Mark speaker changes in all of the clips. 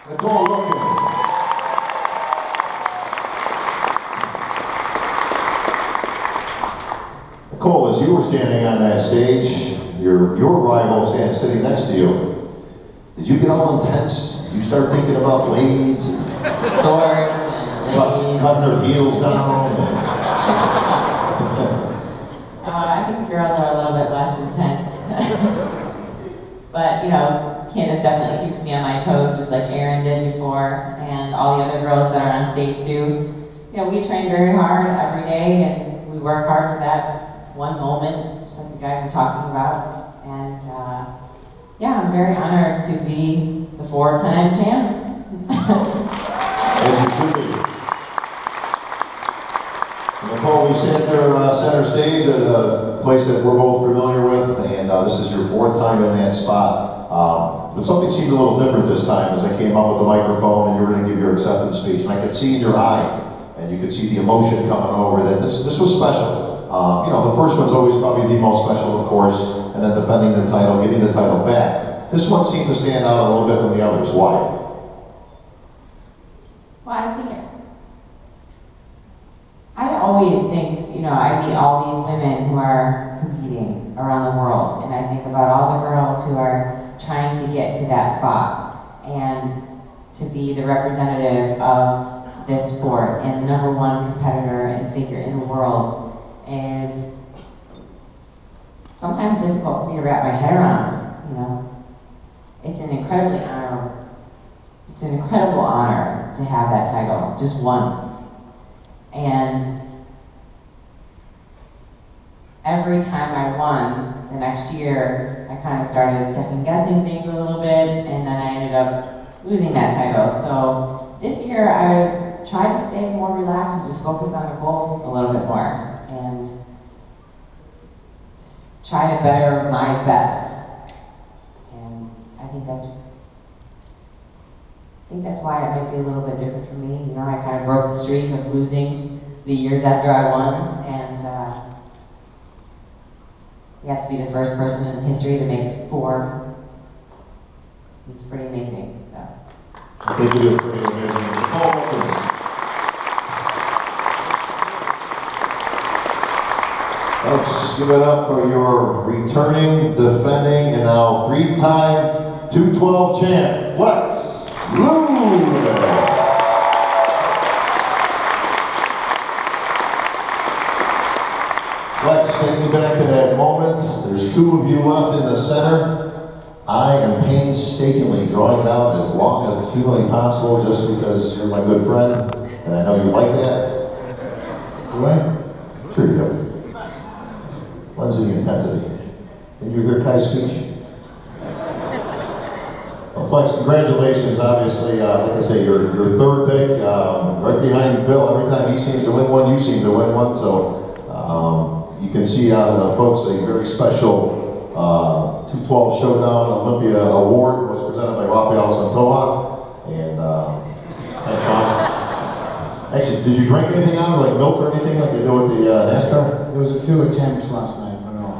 Speaker 1: Nicole, Wilkins. Nicole, as you were standing on that stage, your rival sitting next to you, did you get all intense? Did you start thinking about blades?
Speaker 2: Swords and ladies.
Speaker 1: Cutting her heels down?
Speaker 2: I think girls are a little bit less intense. But, you know, Candace definitely keeps me on my toes, just like Erin did before, and all the other girls that are on stage do. You know, we train very hard every day, and we work hard for that one moment, just like the guys were talking about. And yeah, I'm very honored to be the 4-time champ.
Speaker 1: As you should be. Nicole, we sat there center stage at a place that we're both familiar with, and this is your 4th time in that spot. But something seemed a little different this time as I came up with the microphone and you were going to give your acceptance speech. And I could see in your eye, and you could see the emotion coming over, that this was special. You know, the first one's always probably the most special, of course, and then defending the title, getting the title back. This one seemed to stand out a little bit from the others. Why?
Speaker 2: Well, I always think, you know, I meet all these women who are competing around the world, and I think about all the girls who are trying to get to that spot, and to be the representative of this sport and the #1 competitor and figure in the world is sometimes difficult for me to wrap my head around. You know, it's an incredibly honor. It's an incredible honor to have that title just once. And every time I won, the next year, I kind of started second-guessing things a little bit, and then I ended up losing that title. So this year, I tried to stay more relaxed and just focus on the goal a little bit more, and just try to better my best. And I think that's why it might be a little bit different for me. You know, I kind of broke the streak of losing the years after I won, and got to be the first person in history to make 4. It's pretty amazing. So.
Speaker 1: I think it is pretty amazing. Nicole, let's give it up for your returning, defending, and now 3-time 212 champ, Flex Rhoden. Flex, taking back to that moment, there's 2 of you left in the center. I am painstakingly drawing it out as long as humanly possible, just because you're my good friend, and I know you like that. Do I? Sure you do. When's the intensity? Did you hear Kai's speech? Well, Flex, congratulations, obviously. Like I say, you're 3rd pick, right behind Phil. Every time he seems to win one, you seem to win one, so you can see out of the folks a very special 212 Showdown Olympia award was presented by Rafael Santoa, and actually, did you drink anything out of it, like milk or anything like they do with the NASCAR?
Speaker 3: There was a few attempts last night, I know.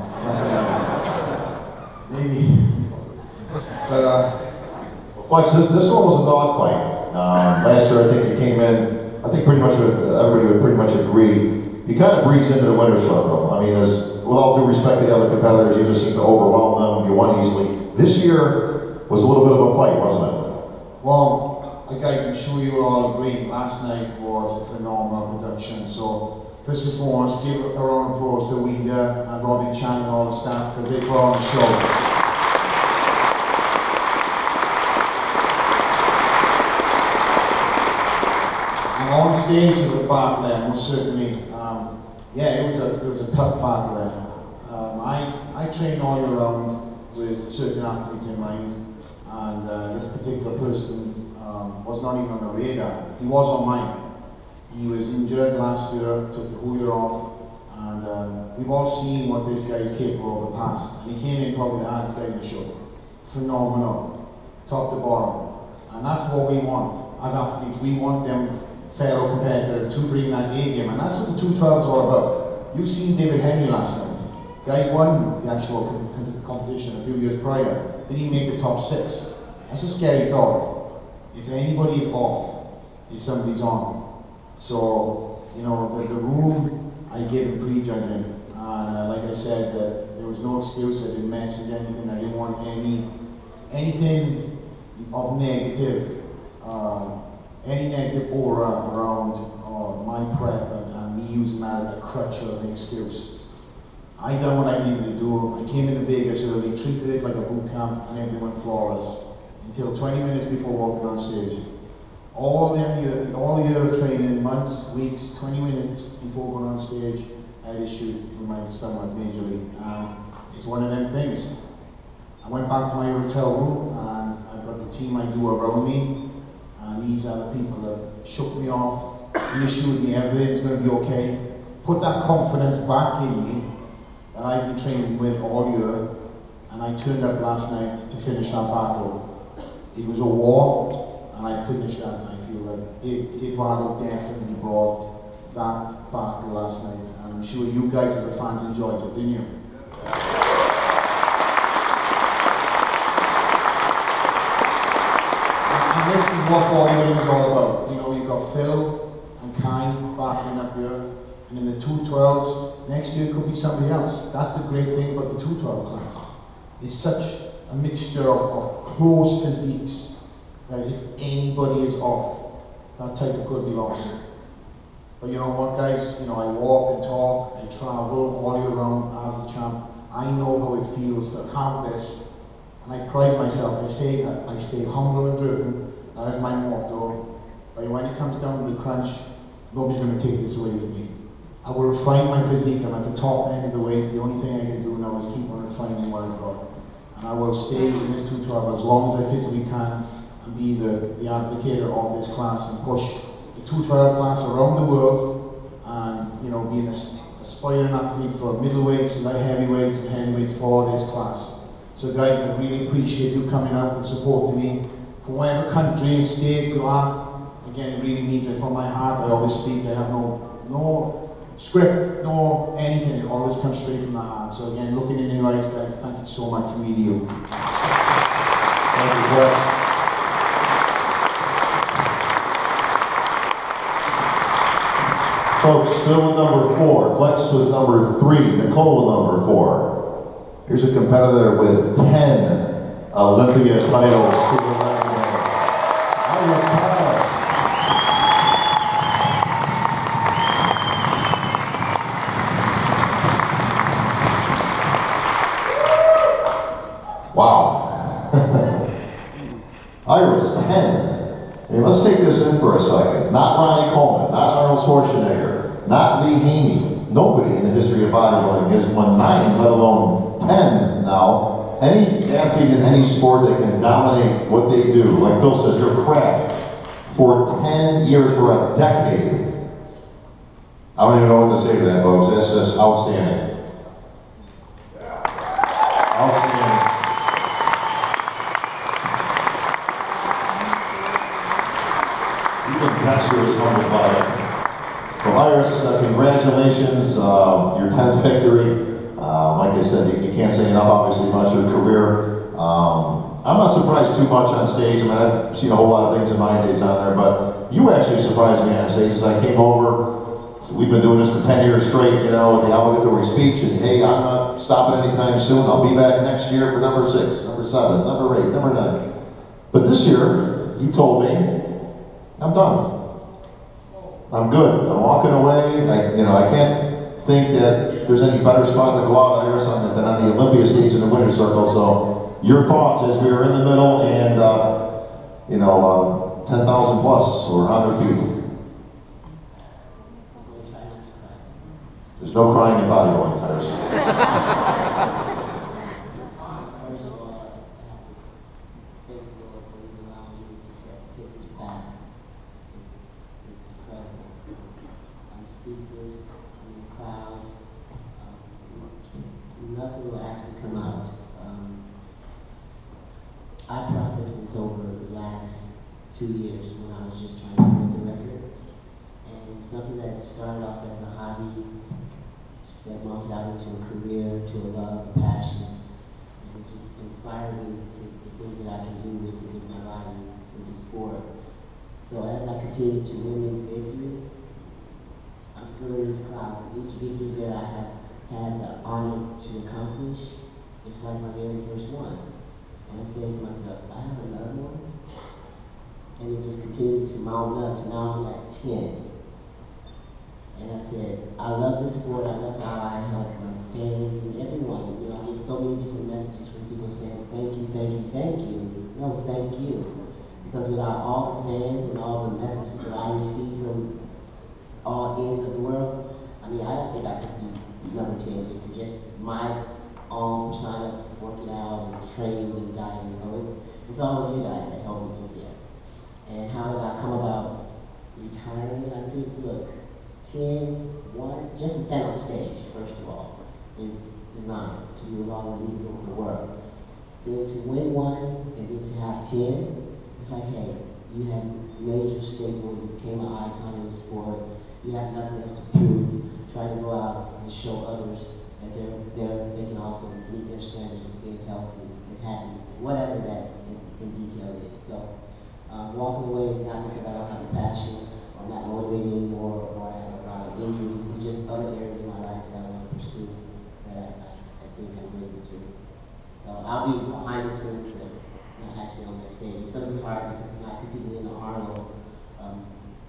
Speaker 3: Maybe. But
Speaker 1: Flex, this one was a dogfight. Last year, I think it came in. I think pretty much everybody would pretty much agree. You kind of breeze into the winner's circle. I mean, with all due respect to the other competitors, you just seem to overwhelm them. You won easily. This year was a little bit of a fight, wasn't it?
Speaker 3: well, guys, I'm sure you will all agree, last night was a phenomenal production. So first and foremost, give a round of applause to Wida and Robin Chan and all the staff, because they put on a show. On stage with the battle there, most certainly, yeah, it was a tough battle there. I train all year round with certain athletes in mind, and this particular person was not even on the radar. He was on mine. He was injured last year, took the whole year off, and we've all seen what this guy is capable of the past. And he came in probably the hardest guy in the show. Phenomenal, top to bottom. And that's what we want as athletes. We want them fellow competitors to bring that A game, and that's what the 212 is all about. You've seen David Henry last night. Guys won the actual competition a few years prior. Did he make the top 6? That's a scary thought. If any anybody is off, is somebody's on. So, you know, the room I gave him prejudging. And like I said, there was no excuse. I didn't mention anything. I didn't want anything of negative, any negative aura around my prep and me using that as a crutch or an excuse. I done what I needed to do. I came into Vegas early, treated it like a boot camp, and everything went flawless until 20 minutes before walking on stage. All year of training, months, weeks, 20 minutes before going on stage, I had issues with my stomach majorly. It's one of them things. I went back to my hotel room and I've got the team I do around me, and these are the people that shook me off, reassured me everything's going to be okay, put that confidence back in me that I've been training with all year, and I turned up last night to finish that battle. It was a war, and I finished that, and I feel like it battle definitely brought that battle last night, and I'm sure you guys as the fans enjoyed it, didn't you? And this is what bodybuilding is all about. You know, you've got Phil and Kai battling up here, and in the 212s, next year could be somebody else. That's the great thing about the 212 class. It's such a mixture of close physiques that if anybody is off, that title could be lost. But you know what, guys? You know, I walk and talk, I travel all year round as a champ. I know how it feels to have this, and I pride myself. I say that I stay humble and driven. That is my motto. But when it comes down to the crunch, nobody's going to take this away from me. I will refine my physique. I'm at the top end of the weight. The only thing I can do now is keep on refining what I've got. And I will stay in this 212 as long as I physically can and be the advocate of this class and push the 212 class around the world, and you know, being an aspiring athlete for middleweights, light heavyweights and heavyweights for this class. So guys, I really appreciate you coming out and supporting me. From whatever country and state you are, again, it really means it from my heart. I always speak, I have no script, no anything, it always comes straight from the heart. So again, looking in your eyes, guys, thank you so much from me to you.
Speaker 1: Thank you, Chris. Folks, still with number 4, Flex with number 3, Nicole with number 4. Here's a competitor with 10 Olympia titles. Wow. Iris, 10. I mean, let's take this in for a second. Not Ronnie Coleman, not Arnold Schwarzenegger, not Lee Haney. Nobody in the history of bodybuilding has won 9, let alone 10 now. Any athlete in any sport that can dominate what they do, like Phil says, your craft, for 10 years, for a decade. I don't even know what to say to that, folks. That's just outstanding. Outstanding. Even Dexter is humbled by it. So Iris, congratulations, your 10th victory. Like I said, you can't say enough, obviously, about your career. I'm not surprised too much on stage. I mean, I've seen a whole lot of things in my days on there, but you actually surprised me on stage as I came over. We've been doing this for 10 years straight, you know, with the obligatory speech, and hey, I'm not stopping anytime soon. I'll be back next year for number 6, number 7, number 8, number 9. But this year, you told me, I'm done. I'm good. I'm walking away. I can't think that there's any better spot to go out, Iris, than on the Olympia stage in the winner's circle. So your thoughts as we were in the middle and, 10,000 plus or 100 feet. There's no crying in bodybuilding, Iris.
Speaker 4: Nothing will actually come out. I processed this over the last 2 years when I was just trying to make the record. And something that started off as a hobby, that mounted out into a career, to a love, a passion. And it just inspired me to the things that I can do with my body, with the sport. So as I continue to win these victories, I'm still in this cloud. Each victory that I have had the honor to accomplish, it's like my very first one. And I'm saying to myself, I have another one. And it just continued to mount up to now I'm at 10. And I said, I love this sport. I love how I help my fans and everyone. You know, I get so many different messages from people saying, thank you, thank you, thank you. No, thank you. Because without all the fans and all the messages that I receive from all ends of the world, I mean, I don't think I could be number 10 for just my own persona, working out and training and dieting. So it's all of you guys that help me get there. And how did I come about retiring? I think, look, 1, just to stand on stage, first of all, is an honor to be with all the leagues over the world. Then to win one and then to have 10, it's like, hey, you have made your statement, you became an icon in the sport, you have nothing else to prove. Try to go out and show others that they can also meet their standards of being healthy and happy, whatever that in detail is. So walking away is not because I don't have the passion or I'm not motivated anymore or I have a lot of injuries. It's just other areas in my life that I want to pursue that I think I'm really to. So I'll be behind the scenes, but not actually on that stage. It's going to be hard because not competing in the Arnold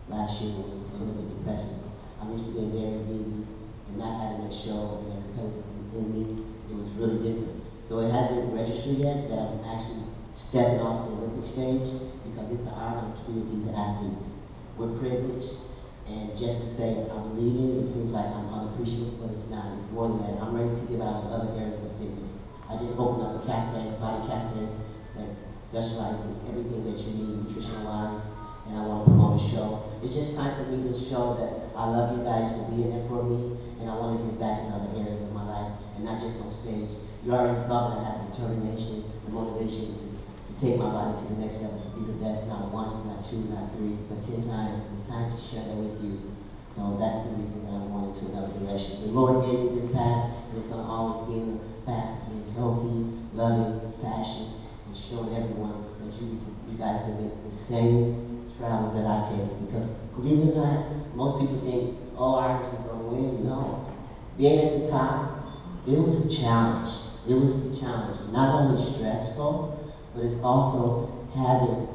Speaker 4: last year was a little bit depressing. I'm used to being very busy and not having that show and that competitive in me. It was really different. So it hasn't registered yet that I'm actually stepping off the Olympic stage because it's an honor to be with these athletes. We're privileged, and just to say I'm leaving, it seems like I'm unappreciative, but it's not. It's more than that. I'm ready to give out in other areas of fitness. I just opened up a cafe, body cafe, that's specialized in everything that you need nutrition-wise, and I want to promote a show. It's just time for me to show that I love you guys for being there for me, and I want to give back in other areas of my life, and not just on stage. You already saw that I have determination and motivation to take my body to the next level, to be the best, not once, not 2, not 3, but 10 times. It's time to share that with you. So that's the reason that I'm going to another direction. The Lord gave me this path, and it's going to always be in the path of being healthy, loving, passion, and showing everyone that you guys can make the same travels that I take. Because believe it or not, most people think, oh, Iris is going to win. No. Being at the top, it was a challenge. It was a challenge. It's not only stressful, but it's also having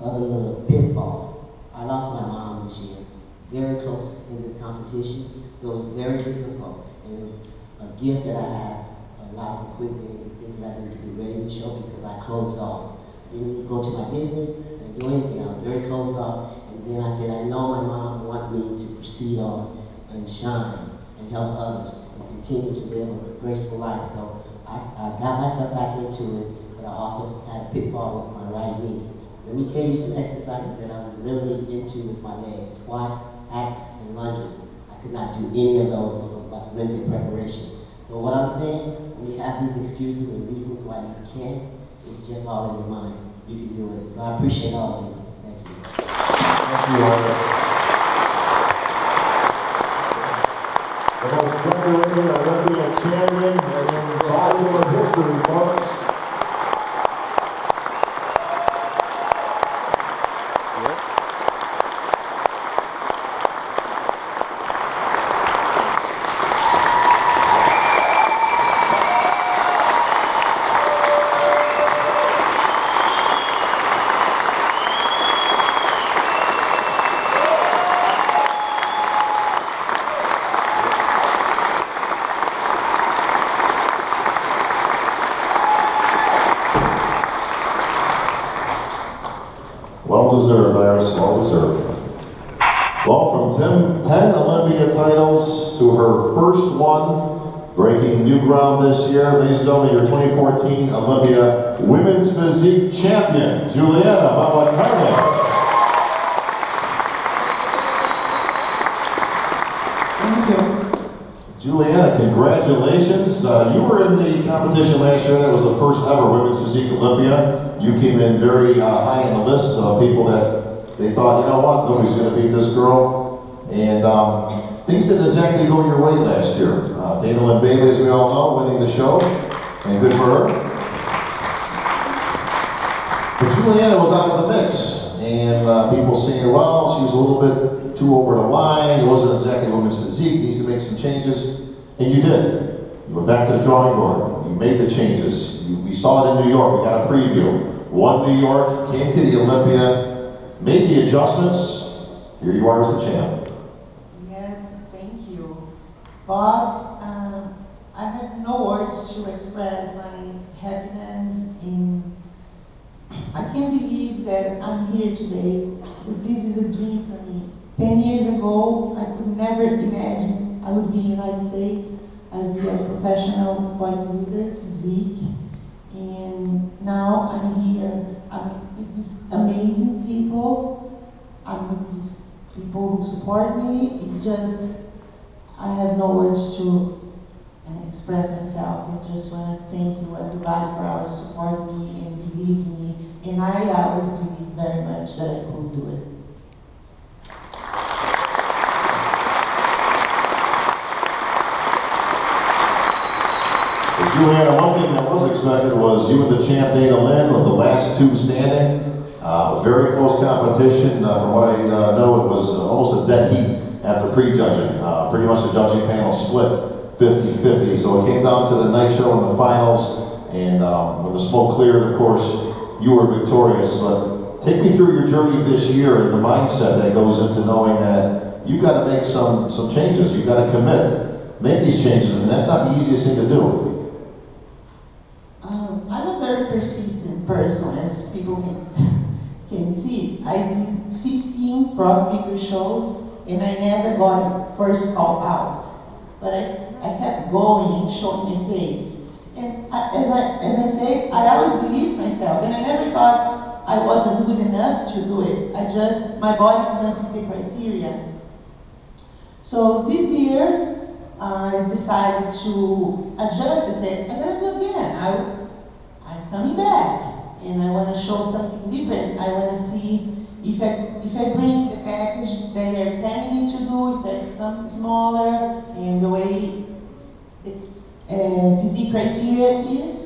Speaker 4: other little pitfalls. I lost my mom this year, very close in this competition, so it was very difficult. And it's a gift that I have, a lot of equipment and things that I need to be ready to show because I closed off. I didn't go to my business, I didn't do anything, I was very closed off. And then I said, I know my mom wants me to proceed on and shine and help others and continue to live a graceful life. So I got myself back into it. But I also had a pitfall with my right knee. Let me tell you some exercises that I'm literally into with my legs. Squats, hacks, and lunges. I could not do any of those with Olympic preparation. So what I'm saying, when you have these excuses and reasons why you can't, it's just all in your mind. You can do it. So I appreciate all of you. Thank you.
Speaker 1: Thank you, Iris. The most decorated Olympia champion in bodybuilding history, folks. Well deserved, Iris, well deserved. Well, from 10 Olympia titles to her first one, breaking new ground this year, ladies and gentlemen, your 2014 Olympia Women's Physique Champion, Juliana Mama-Carmen.
Speaker 5: Thank you.
Speaker 1: Juliana, congratulations. You were in the competition last year. That was the first ever Women's Physique Olympia. You came in very high in the list of people that they thought, you know what, nobody's going to beat this girl. And things didn't exactly go your way last year. Dana Lynn Bailey, as we all know, winning the show, and good for her. But Juliana was out of the mix, and people saying, well, she was a little bit too over the line, it wasn't exactly women's physique, needs to make some changes, and you did. You went back to the drawing board, you made the changes. We saw it in New York, we got a preview. Won New York, came to the Olympia, made the adjustments, here you are as the champ.
Speaker 5: Yes, thank you. Bob, I have no words to express my happiness and I can't believe that I'm here today. This is a dream for me. 10 years ago, I could never imagine I would be in the United States. I would be a professional bodybuilder, physique. And now I'm here. I'm with these amazing people. I'm with these people who support me. It's just, I have no words to express myself. I just want to thank you everybody for always supporting me and believing in me. And I always believe very much that I could do it.
Speaker 1: Juliana, one thing that was expected was you and the champ Dana Lynn with the last two standing. A very close competition. From what I know, it was almost a dead heat after pre-judging. Pretty much the judging panel split 50-50. So it came down to the night show and the finals. And when the smoke cleared, of course, you were victorious. But take me through your journey this year and the mindset that goes into knowing that you've got to make some changes. You've got to commit, make these changes, and that's not the easiest thing to do.
Speaker 5: I'm a very persistent person, as people can see. I did 15 pro figure shows, and I never got a first call out. But I kept going and showing my face. And as I say, I always believed myself, and I never thought I wasn't good enough to do it. My body didn't fit the criteria. So this year, I decided to adjust. I said, I'm gonna do it again. I'm coming back, and I want to show something different. I want to see if I bring the package that they're telling me to do, if I become smaller, and the way the physique criteria is.